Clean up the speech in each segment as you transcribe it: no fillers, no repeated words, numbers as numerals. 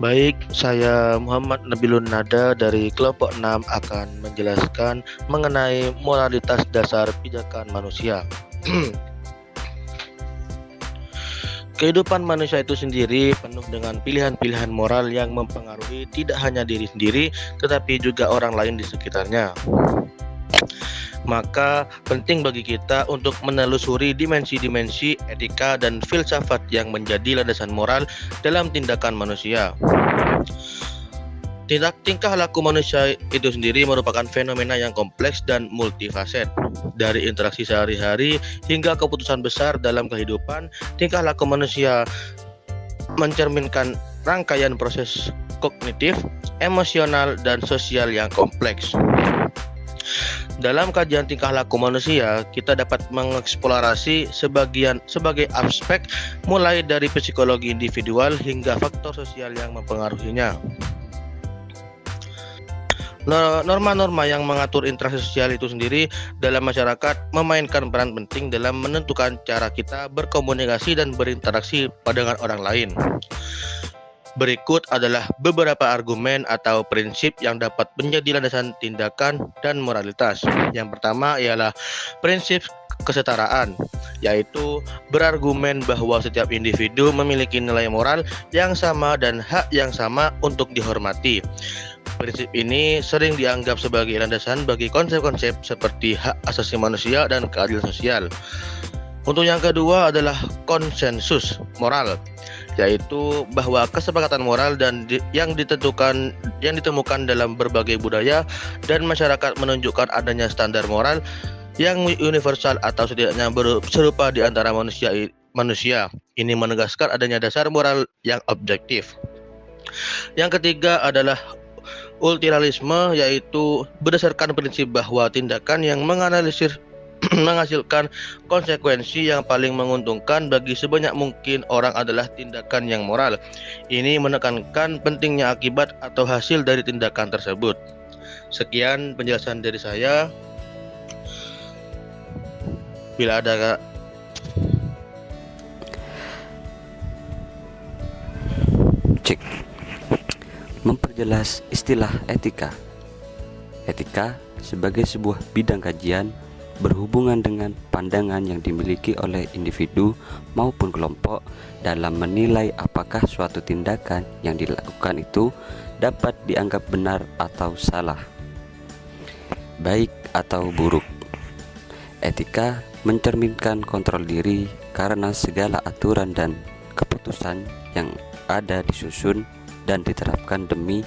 Baik, saya Muhammad Nabilun Nada dari kelompok 6 akan menjelaskan mengenai moralitas dasar pijakan manusia. Kehidupan manusia itu sendiri penuh dengan pilihan-pilihan moral yang mempengaruhi tidak hanya diri sendiri, tetapi juga orang lain di sekitarnya. Maka penting bagi kita untuk menelusuri dimensi-dimensi etika dan filsafat yang menjadi landasan moral dalam tindakan manusia. Tingkah laku manusia itu sendiri merupakan fenomena yang kompleks dan multifaset. Dari interaksi sehari-hari hingga keputusan besar dalam kehidupan, tingkah laku manusia mencerminkan rangkaian proses kognitif, emosional, dan sosial yang kompleks. Dalam kajian tingkah laku manusia, kita dapat mengeksplorasi sebagai aspek mulai dari psikologi individual hingga faktor sosial yang mempengaruhinya. Norma-norma yang mengatur interaksi sosial itu sendiri dalam masyarakat memainkan peran penting dalam menentukan cara kita berkomunikasi dan berinteraksi dengan orang lain. Berikut adalah beberapa argumen atau prinsip yang dapat menjadi landasan tindakan dan moralitas. Yang pertama ialah prinsip kesetaraan, yaitu berargumen bahwa setiap individu memiliki nilai moral yang sama dan hak yang sama untuk dihormati. Prinsip ini sering dianggap sebagai landasan bagi konsep-konsep seperti hak asasi manusia dan keadilan sosial. Untuk yang kedua adalah konsensus moral, yaitu bahwa kesepakatan moral yang ditemukan dalam berbagai budaya dan masyarakat menunjukkan adanya standar moral yang universal atau setidaknya serupa di antara manusia. Ini menegaskan adanya dasar moral yang objektif. Yang ketiga adalah ultralisme, yaitu berdasarkan prinsip bahwa tindakan yang menghasilkan konsekuensi yang paling menguntungkan bagi sebanyak mungkin orang adalah tindakan yang moral. Ini menekankan pentingnya akibat atau hasil dari tindakan tersebut. Sekian penjelasan dari saya. Bila ada Memperjelas istilah etika. Etika sebagai sebuah bidang kajian berhubungan dengan pandangan yang dimiliki oleh individu maupun kelompok dalam menilai apakah suatu tindakan yang dilakukan itu dapat dianggap benar atau salah, baik atau buruk. Etika mencerminkan kontrol diri karena segala aturan dan keputusan yang ada disusun dan diterapkan demi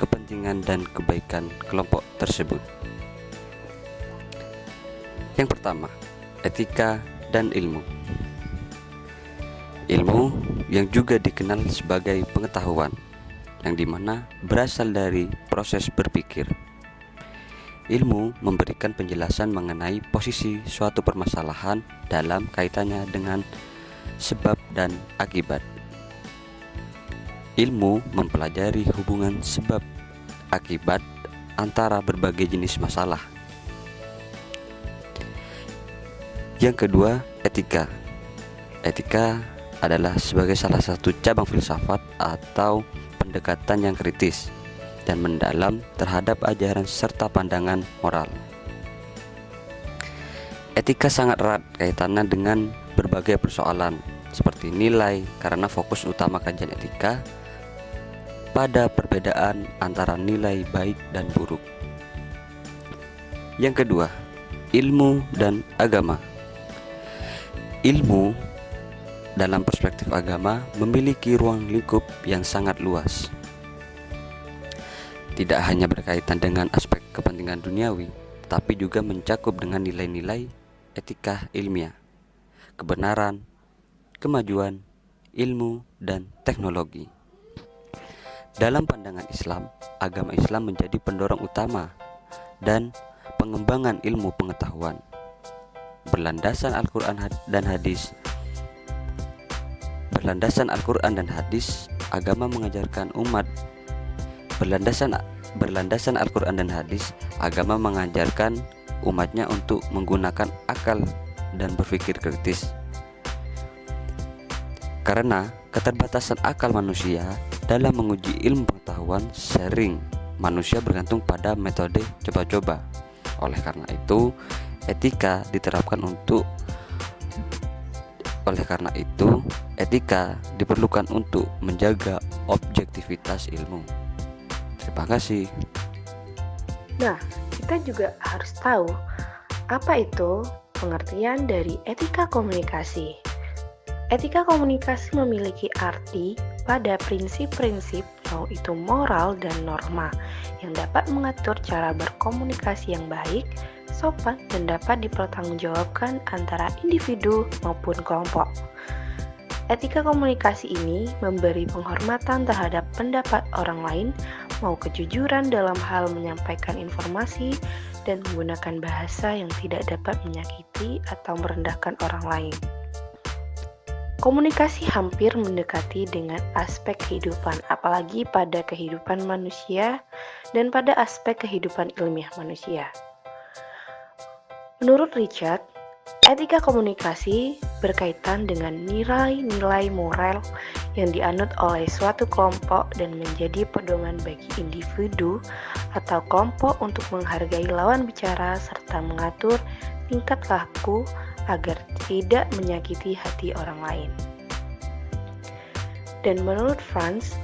kepentingan dan kebaikan kelompok tersebut. Yang pertama, etika dan ilmu. Ilmu yang juga dikenal sebagai pengetahuan, yang dimana berasal dari proses berpikir. Ilmu memberikan penjelasan mengenai posisi suatu permasalahan dalam kaitannya dengan sebab dan akibat. Ilmu mempelajari hubungan sebab akibat antara berbagai jenis masalah. Yang kedua, etika. Etika adalah sebagai salah satu cabang filsafat atau pendekatan yang kritis dan mendalam terhadap ajaran serta pandangan moral. Etika sangat erat kaitannya dengan berbagai persoalan seperti nilai, karena fokus utama kajian etika pada perbedaan antara nilai baik dan buruk. Yang kedua, ilmu dan agama. Ilmu dalam perspektif agama memiliki ruang lingkup yang sangat luas. Tidak hanya berkaitan dengan aspek kepentingan duniawi, tapi juga mencakup dengan nilai-nilai etika ilmiah, kebenaran, kemajuan, ilmu, dan teknologi. Dalam pandangan Islam, agama Islam menjadi pendorong utama dan pengembangan ilmu pengetahuan. Berlandasan Al-Quran dan hadis, agama mengajarkan umat. Berlandasan Al-Quran dan hadis, agama mengajarkan umatnya untuk menggunakan akal dan berpikir kritis. Karena Keterbatasan akal manusia dalam menguji ilmu pengetahuan sering manusia bergantung pada metode coba-coba. Oleh karena itu, etika diperlukan untuk menjaga objektivitas ilmu. Terima kasih. Nah, kita juga harus tahu apa itu pengertian dari etika komunikasi. Etika komunikasi memiliki arti pada prinsip-prinsip, mau itu moral dan norma, yang dapat mengatur cara berkomunikasi yang baik, sopan, dan dapat dipertanggungjawabkan antara individu maupun kelompok. Etika komunikasi ini memberi penghormatan terhadap pendapat orang lain, mau kejujuran dalam hal menyampaikan informasi, dan menggunakan bahasa yang tidak dapat menyakiti atau merendahkan orang lain. Komunikasi hampir mendekati dengan aspek kehidupan, apalagi pada kehidupan manusia dan pada aspek kehidupan ilmiah manusia. Menurut Richard, etika komunikasi berkaitan dengan nilai-nilai moral yang dianut oleh suatu kelompok dan menjadi pedoman bagi individu atau kelompok untuk menghargai lawan bicara serta mengatur tingkat laku agar tidak menyakiti hati orang lain. Dan menurut Franz,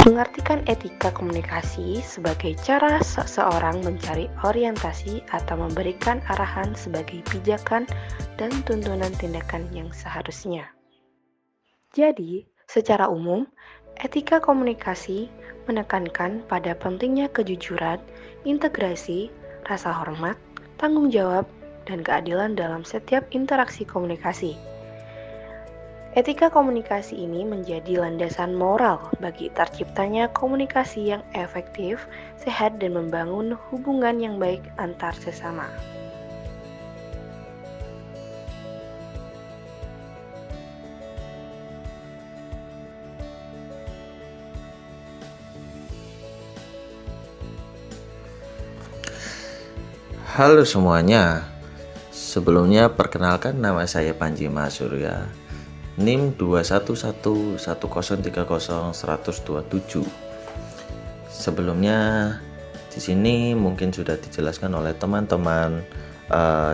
mengartikan etika komunikasi sebagai cara seseorang mencari orientasi atau memberikan arahan sebagai pijakan dan tuntunan tindakan yang seharusnya. Jadi, secara umum, etika komunikasi menekankan pada pentingnya kejujuran, integrasi, rasa hormat, tanggung jawab, dan keadilan dalam setiap interaksi komunikasi. Etika komunikasi ini menjadi landasan moral bagi terciptanya komunikasi yang efektif, sehat, dan membangun hubungan yang baik antar sesama. Halo semuanya. Sebelumnya perkenalkan, nama saya Panji Masurya, NIM 21110301127. Sebelumnya di sini mungkin sudah dijelaskan oleh teman-teman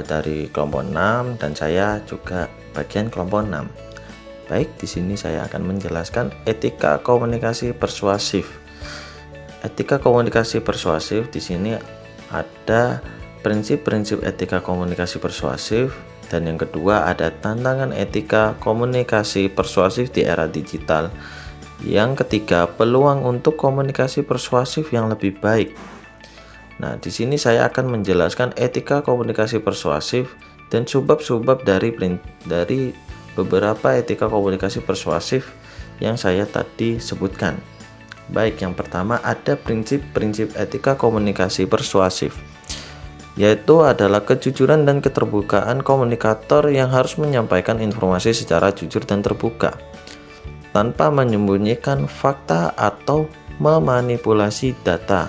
dari kelompok 6 dan saya juga bagian kelompok 6. Baik, di sini saya akan menjelaskan etika komunikasi persuasif. Etika komunikasi persuasif di sini ada prinsip-prinsip etika komunikasi persuasif, dan yang kedua ada tantangan etika komunikasi persuasif di era digital. Yang ketiga, peluang untuk komunikasi persuasif yang lebih baik. Nah, di sini saya akan menjelaskan etika komunikasi persuasif dan subbab-subbab dari beberapa etika komunikasi persuasif yang saya tadi sebutkan. Baik, yang pertama ada prinsip-prinsip etika komunikasi persuasif, yaitu adalah kejujuran dan keterbukaan komunikator yang harus menyampaikan informasi secara jujur dan terbuka, tanpa menyembunyikan fakta atau memanipulasi data.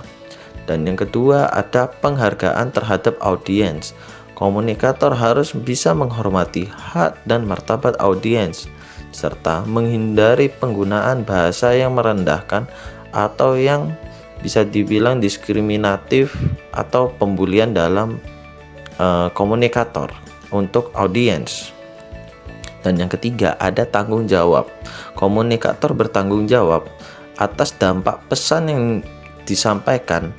Dan yang kedua ada penghargaan terhadap audiens. Komunikator harus bisa menghormati hak dan martabat audiens, serta menghindari penggunaan bahasa yang merendahkan atau yang bisa dibilang diskriminatif atau pembulian dalam komunikator untuk audiens. Dan yang ketiga ada tanggung jawab. Komunikator bertanggung jawab atas dampak pesan yang disampaikan,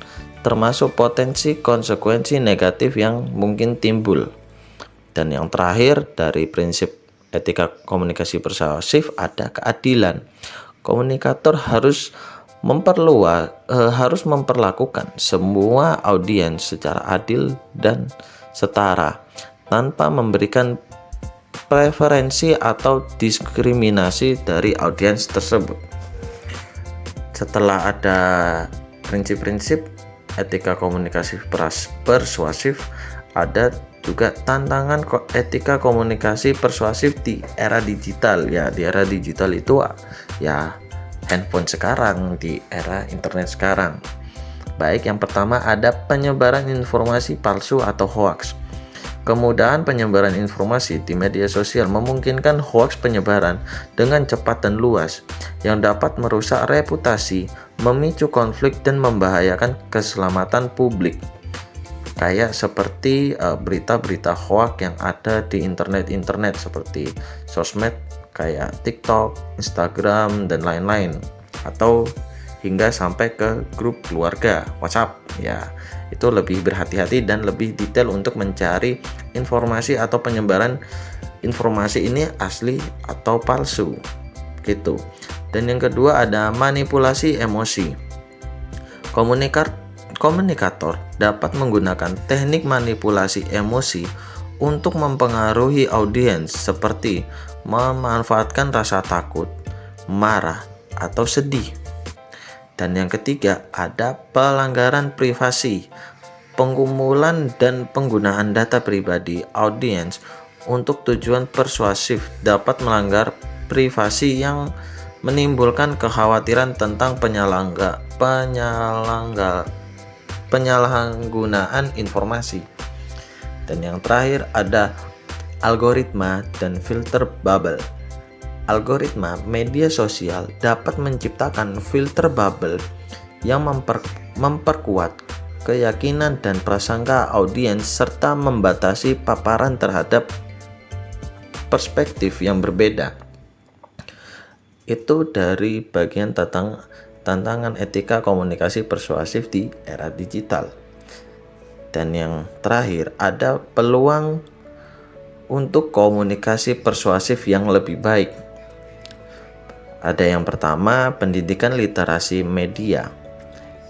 termasuk potensi konsekuensi negatif yang mungkin timbul. Dan yang terakhir dari prinsip etika komunikasi persuasif ada keadilan. Komunikator harus memperlakukan semua audiens secara adil dan setara, tanpa memberikan preferensi atau diskriminasi dari audiens tersebut. Setelah ada prinsip-prinsip etika komunikasi persuasif, ada juga tantangan etika komunikasi persuasif di era digital. Ya, di era digital itu ya handphone sekarang, di era internet sekarang. Baik, yang pertama ada penyebaran informasi palsu atau hoax. Kemudahan penyebaran informasi di media sosial memungkinkan hoaks penyebaran dengan cepat dan luas yang dapat merusak reputasi, memicu konflik, dan membahayakan keselamatan publik. Kayak seperti berita-berita hoaks yang ada di internet seperti sosmed kayak TikTok, Instagram, dan lain-lain, atau hingga sampai ke grup keluarga WhatsApp. Ya, itu lebih berhati-hati dan lebih detail untuk mencari informasi atau penyebaran informasi ini asli atau palsu gitu. Dan yang kedua ada manipulasi emosi. Komunikator dapat menggunakan teknik manipulasi emosi untuk mempengaruhi audiens seperti memanfaatkan rasa takut, marah, atau sedih. Dan yang ketiga ada pelanggaran privasi. Pengumpulan dan penggunaan data pribadi audiens untuk tujuan persuasif dapat melanggar privasi yang menimbulkan kekhawatiran tentang penyalahgunaan informasi. Dan yang terakhir ada algoritma dan filter bubble. Algoritma media sosial dapat menciptakan filter bubble yang memperkuat keyakinan dan prasangka audiens serta membatasi paparan terhadap perspektif yang berbeda. Itu dari bagian tantangan etika komunikasi persuasif di era digital. Dan yang terakhir ada peluang untuk komunikasi persuasif yang lebih baik. Ada yang pertama, pendidikan literasi media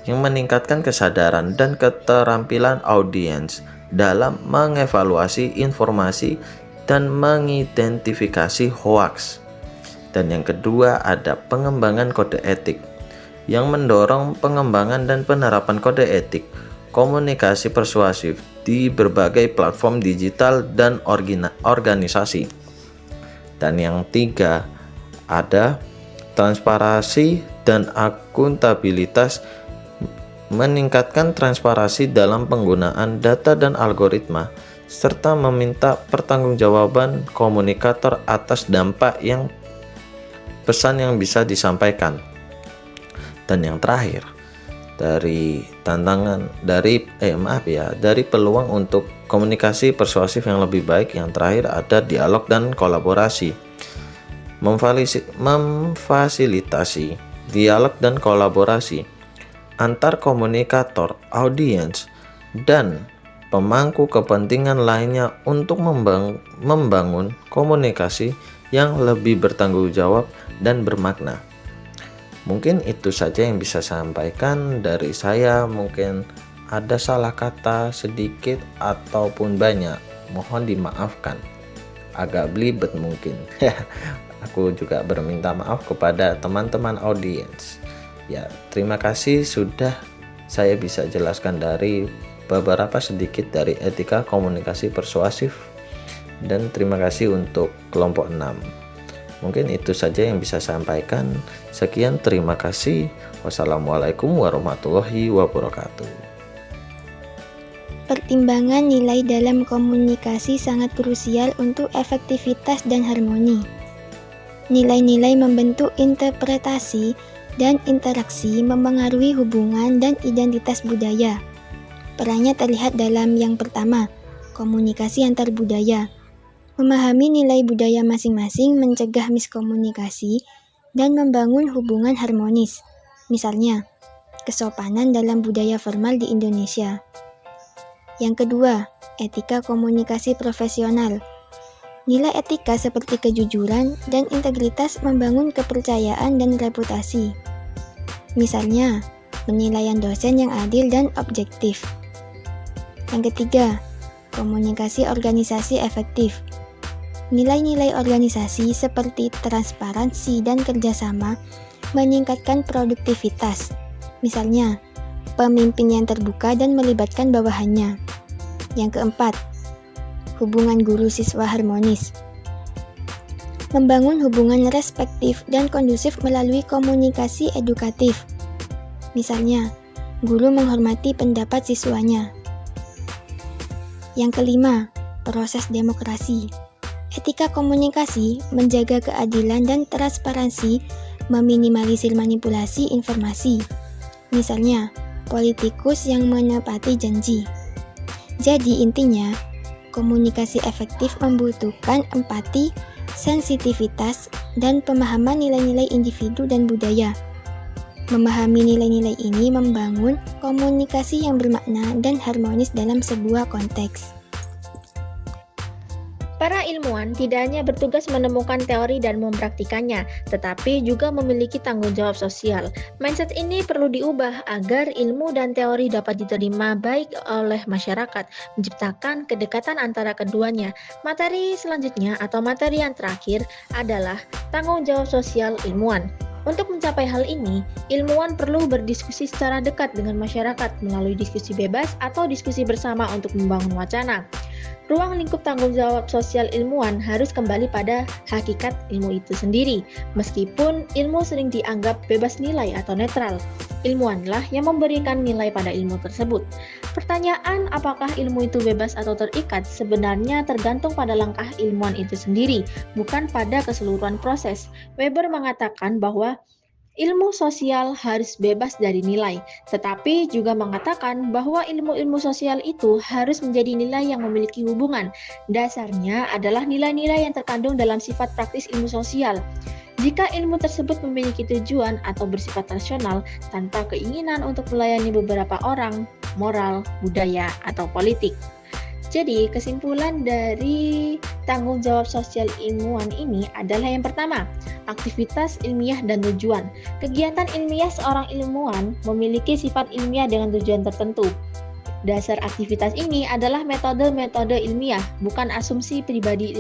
yang meningkatkan kesadaran dan keterampilan audiens dalam mengevaluasi informasi dan mengidentifikasi hoaks. Dan yang kedua ada pengembangan kode etik yang mendorong pengembangan dan penerapan kode etik komunikasi persuasif di berbagai platform digital dan organisasi. Dan yang tiga ada transparansi dan akuntabilitas, meningkatkan transparansi dalam penggunaan data dan algoritma serta meminta pertanggungjawaban komunikator atas dampak yang pesan yang bisa disampaikan. Dan yang terakhir dari peluang untuk komunikasi persuasif yang lebih baik, yang terakhir ada dialog dan kolaborasi. Memfasilitasi dialog dan kolaborasi antar komunikator, audiens, dan pemangku kepentingan lainnya untuk membangun komunikasi yang lebih bertanggung jawab dan bermakna. Mungkin itu saja yang bisa saya sampaikan dari saya. Mungkin ada salah kata sedikit ataupun banyak, mohon dimaafkan. Agak belibet mungkin. Aku juga berminta maaf kepada teman-teman audiens. Ya, terima kasih sudah saya bisa jelaskan dari beberapa sedikit dari etika komunikasi persuasif, dan terima kasih untuk kelompok 6. Mungkin itu saja yang bisa saya sampaikan. Sekian, terima kasih. Wassalamualaikum warahmatullahi wabarakatuh. Pertimbangan nilai dalam komunikasi sangat krusial untuk efektivitas dan harmoni. Nilai-nilai membentuk interpretasi dan interaksi, mempengaruhi hubungan dan identitas budaya. Perannya terlihat dalam yang pertama, komunikasi antar budaya. Memahami nilai budaya masing-masing mencegah miskomunikasi dan membangun hubungan harmonis. Misalnya, kesopanan dalam budaya formal di Indonesia. Yang kedua, etika komunikasi profesional. Nilai etika seperti kejujuran dan integritas membangun kepercayaan dan reputasi. Misalnya, penilaian dosen yang adil dan objektif. Yang ketiga, komunikasi organisasi efektif. Nilai-nilai organisasi seperti transparansi dan kerjasama meningkatkan produktivitas. Misalnya, pemimpin yang terbuka dan melibatkan bawahannya. Yang keempat, hubungan guru-siswa harmonis. Membangun hubungan respektif dan kondusif melalui komunikasi edukatif. Misalnya, guru menghormati pendapat siswanya. Yang kelima, proses demokrasi. Etika komunikasi menjaga keadilan dan transparansi, meminimalisir manipulasi informasi. Misalnya, politikus yang menepati janji. Jadi intinya, komunikasi efektif membutuhkan empati, sensitivitas, dan pemahaman nilai-nilai individu dan budaya. Memahami nilai-nilai ini membangun komunikasi yang bermakna dan harmonis dalam sebuah konteks. Para ilmuwan tidak hanya bertugas menemukan teori dan mempraktikannya, tetapi juga memiliki tanggung jawab sosial. Mindset ini perlu diubah agar ilmu dan teori dapat diterima baik oleh masyarakat, menciptakan kedekatan antara keduanya. Materi selanjutnya atau materi yang terakhir adalah tanggung jawab sosial ilmuwan. Untuk mencapai hal ini, ilmuwan perlu berdiskusi secara dekat dengan masyarakat melalui diskusi bebas atau diskusi bersama untuk membangun wacana. Ruang lingkup tanggung jawab sosial ilmuwan harus kembali pada hakikat ilmu itu sendiri. Meskipun ilmu sering dianggap bebas nilai atau netral, ilmuwanlah yang memberikan nilai pada ilmu tersebut. Pertanyaan apakah ilmu itu bebas atau terikat sebenarnya tergantung pada langkah ilmuwan itu sendiri, bukan pada keseluruhan proses. Weber mengatakan bahwa ilmu sosial harus bebas dari nilai, tetapi juga mengatakan bahwa ilmu-ilmu sosial itu harus menjadi nilai yang memiliki hubungan. Dasarnya adalah nilai-nilai yang terkandung dalam sifat praktis ilmu sosial. Jika ilmu tersebut memiliki tujuan atau bersifat rasional tanpa keinginan untuk melayani beberapa orang, moral, budaya, atau politik. Jadi, kesimpulan dari tanggung jawab sosial ilmuwan ini adalah yang pertama, aktivitas ilmiah dan tujuan. Kegiatan ilmiah seorang ilmuwan memiliki sifat ilmiah dengan tujuan tertentu. Dasar aktivitas ini adalah metode-metode ilmiah, bukan asumsi pribadi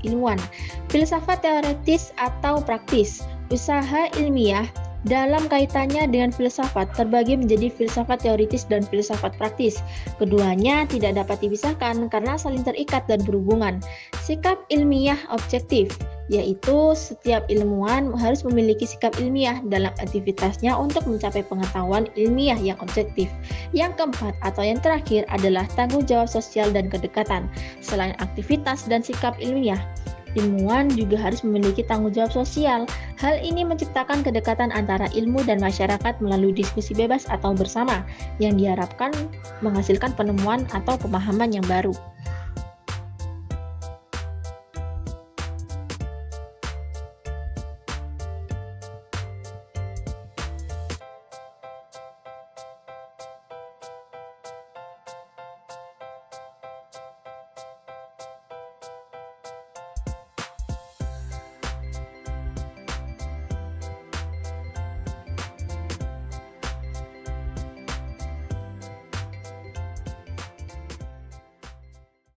ilmuwan. Filsafat teoritis atau praktis, usaha ilmiah dalam kaitannya dengan filsafat terbagi menjadi filsafat teoritis dan filsafat praktis. Keduanya tidak dapat dipisahkan karena saling terikat dan berhubungan. Sikap ilmiah objektif, yaitu setiap ilmuwan harus memiliki sikap ilmiah dalam aktivitasnya untuk mencapai pengetahuan ilmiah yang objektif. Yang keempat atau yang terakhir adalah tanggung jawab sosial dan kedekatan. Selain aktivitas dan sikap ilmiah, ilmuwan juga harus memiliki tanggung jawab sosial. Hal ini menciptakan kedekatan antara ilmu dan masyarakat melalui diskusi bebas atau bersama, yang diharapkan menghasilkan penemuan atau pemahaman yang baru.